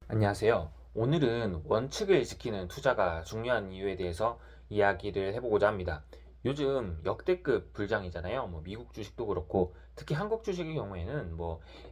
안녕하세요. 오늘은 원칙을 지키는 투자가 중요한 이유에 대해서 이야기를 해보고자 합니다. 요즘 역대급 불장이잖아요. 미국 주식도 그렇고 특히 한국 주식의 경우에는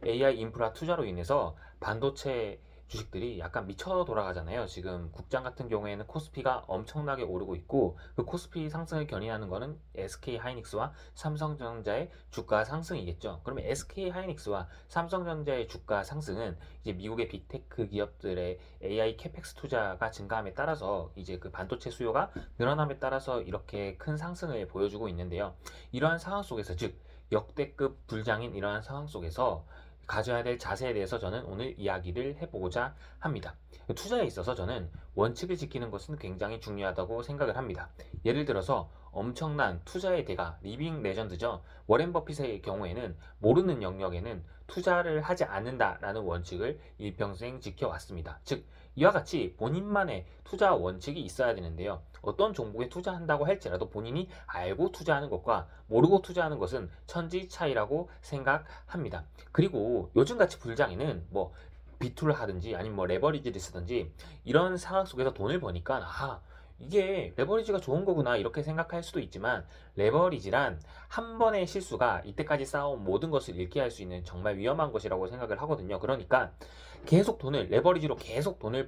AI 인프라 투자로 인해서 반도체 주식들이 약간 미쳐 돌아가잖아요. 지금 국장 같은 경우에는 코스피가 엄청나게 오르고 있고 그 코스피 상승을 견인하는 거는 SK 하이닉스와 삼성전자의 주가 상승이겠죠. 그러면 SK 하이닉스와 삼성전자의 주가 상승은 이제 미국의 빅테크 기업들의 AI 캐펙스 투자가 증가함에 따라서 이제 그 반도체 수요가 늘어남에 따라서 이렇게 큰 상승을 보여주고 있는데요. 이러한 상황 속에서 즉 역대급 불장인 이러한 상황 속에서 가져야 될 자세에 대해서 저는 오늘 이야기를 해보고자 합니다. 투자에 있어서 저는 원칙을 지키는 것은 굉장히 중요하다고 생각을 합니다. 예를 들어서 엄청난 투자의 대가, 리빙 레전드죠. 워렌 버핏의 경우에는 모르는 영역에는 투자를 하지 않는다라는 원칙을 일평생 지켜왔습니다. 즉, 이와 같이 본인만의 투자 원칙이 있어야 되는데요. 어떤 종목에 투자한다고 할지라도 본인이 알고 투자하는 것과 모르고 투자하는 것은 천지 차이라고 생각합니다. 그리고 요즘같이 불장에는 비투를 하든지 아니면 레버리지를 쓰든지 이런 상황 속에서 돈을 버니까 이게 레버리지가 좋은 거구나 이렇게 생각할 수도 있지만 레버리지란 한 번의 실수가 이때까지 쌓아온 모든 것을 잃게 할 수 있는 정말 위험한 것이라고 생각을 하거든요. 그러니까 계속 돈을 레버리지로 계속 돈을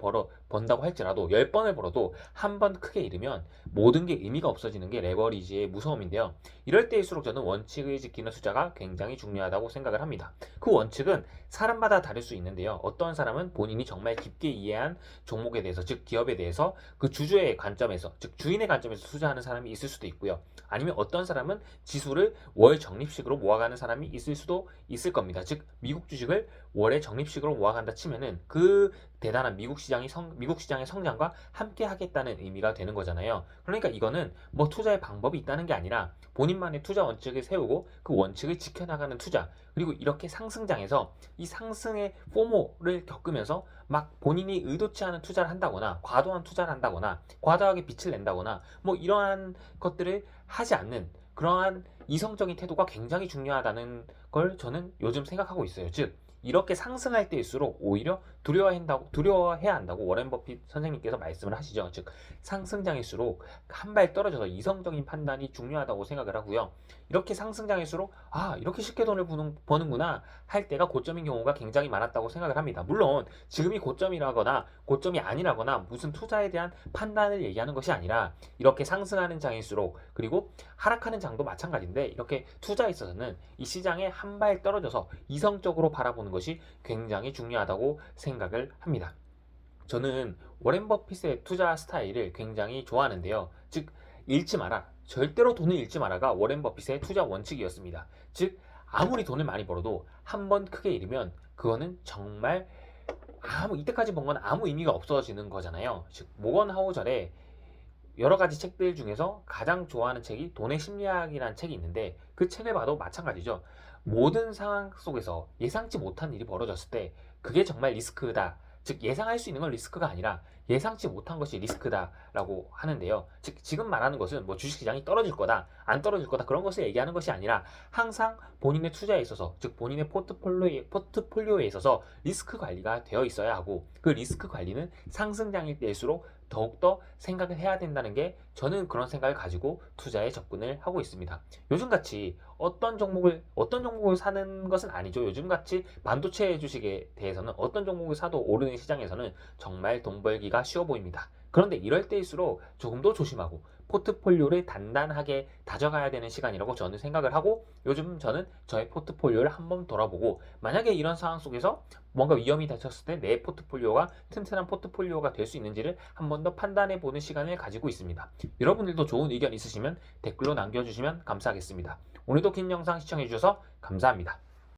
번다고 할지라도 10번을 벌어도 한 번 크게 잃으면 모든 게 의미가 없어지는 게 레버리지의 무서움인데요. 이럴 때일수록 저는 원칙을 지키는 투자가 굉장히 중요하다고 생각을 합니다. 그 원칙은 사람마다 다를 수 있는데요. 어떤 사람은 본인이 정말 깊게 이해한 종목에 대해서 즉 기업에 대해서 그 주주의 관점에서 즉 주인의 관점에서 투자하는 사람이 있을 수도 있고요. 아니면 어떤 사람은 지수를 월 적립식으로 모아가는 사람이 있을 수도 있을 겁니다. 즉 미국 주식을 월에 적립식으로 모아간다 치면은 그 대단한 미국 시장의 성장과 함께 하겠다는 의미가 되는 거잖아요. 그러니까 이거는 투자의 방법이 있다는 게 아니라 본인만의 투자 원칙을 세우고 그 원칙을 지켜나가는 투자, 그리고 이렇게 상승장에서 이 상승의 포모를 겪으면서 막 본인이 의도치 않은 투자를 한다거나 과도한 투자를 한다거나 과도하게 빛을 낸다거나 이러한 것들을 하지 않는 그러한 이성적인 태도가 굉장히 중요하다는 걸 저는 요즘 생각하고 있어요. 즉 이렇게 상승할 때일수록 오히려 두려워해야 한다고 워렌 버핏 선생님께서 말씀을 하시죠. 즉 상승장일수록 한 발 떨어져서 이성적인 판단이 중요하다고 생각을 하고요. 이렇게 상승장일수록 이렇게 쉽게 돈을 버는구나 할 때가 고점인 경우가 굉장히 많았다고 생각을 합니다. 물론 지금이 고점이라거나 고점이 아니라거나 무슨 투자에 대한 판단을 얘기하는 것이 아니라 이렇게 상승하는 장일수록 그리고 하락하는 장도 마찬가지인데 이렇게 투자에 있어서는 이 시장에 한 발 떨어져서 이성적으로 바라보는 것이 굉장히 중요하다고 생각을 합니다. 저는 워렌 버핏의 투자 스타일을 굉장히 좋아하는데요. 즉 잃지 마라. 절대로 돈을 잃지 마라가 워렌 버핏의 투자 원칙이었습니다. 즉 아무리 돈을 많이 벌어도 한 번 크게 잃으면 그거는 정말 이때까지 번 건 아무 의미가 없어지는 거잖아요. 즉 모건 하우절의 여러 가지 책들 중에서 가장 좋아하는 책이 돈의 심리학이라는 책이 있는데 그 책을 봐도 마찬가지죠. 모든 상황 속에서 예상치 못한 일이 벌어졌을 때 그게 정말 리스크다. 즉 예상할 수 있는 건 리스크가 아니라 예상치 못한 것이 리스크다라고 하는데요. 즉 지금 말하는 것은 주식시장이 떨어질 거다, 안 떨어질 거다 그런 것을 얘기하는 것이 아니라 항상 본인의 투자에 있어서 즉 본인의 포트폴리오에 있어서 리스크 관리가 되어 있어야 하고 그 리스크 관리는 상승장일 때일수록 더욱더 생각을 해야 된다는 게 저는 그런 생각을 가지고 투자에 접근을 하고 있습니다. 요즘같이 어떤 종목을 사는 것은 아니죠. 요즘같이 반도체 주식에 대해서는 어떤 종목을 사도 오르는 시장에서는 정말 돈 벌기가 쉬워 보입니다. 그런데 이럴 때일수록 조금 더 조심하고 포트폴리오를 단단하게 다져가야 되는 시간이라고 저는 생각을 하고 요즘 저는 저의 포트폴리오를 한번 돌아보고 만약에 이런 상황 속에서 뭔가 위험이 닥쳤을 때 내 포트폴리오가 튼튼한 포트폴리오가 될 수 있는지를 한 번 더 판단해 보는 시간을 가지고 있습니다. 여러분들도 좋은 의견 있으시면 댓글로 남겨주시면 감사하겠습니다. 오늘도 긴 영상 시청해 주셔서 감사합니다.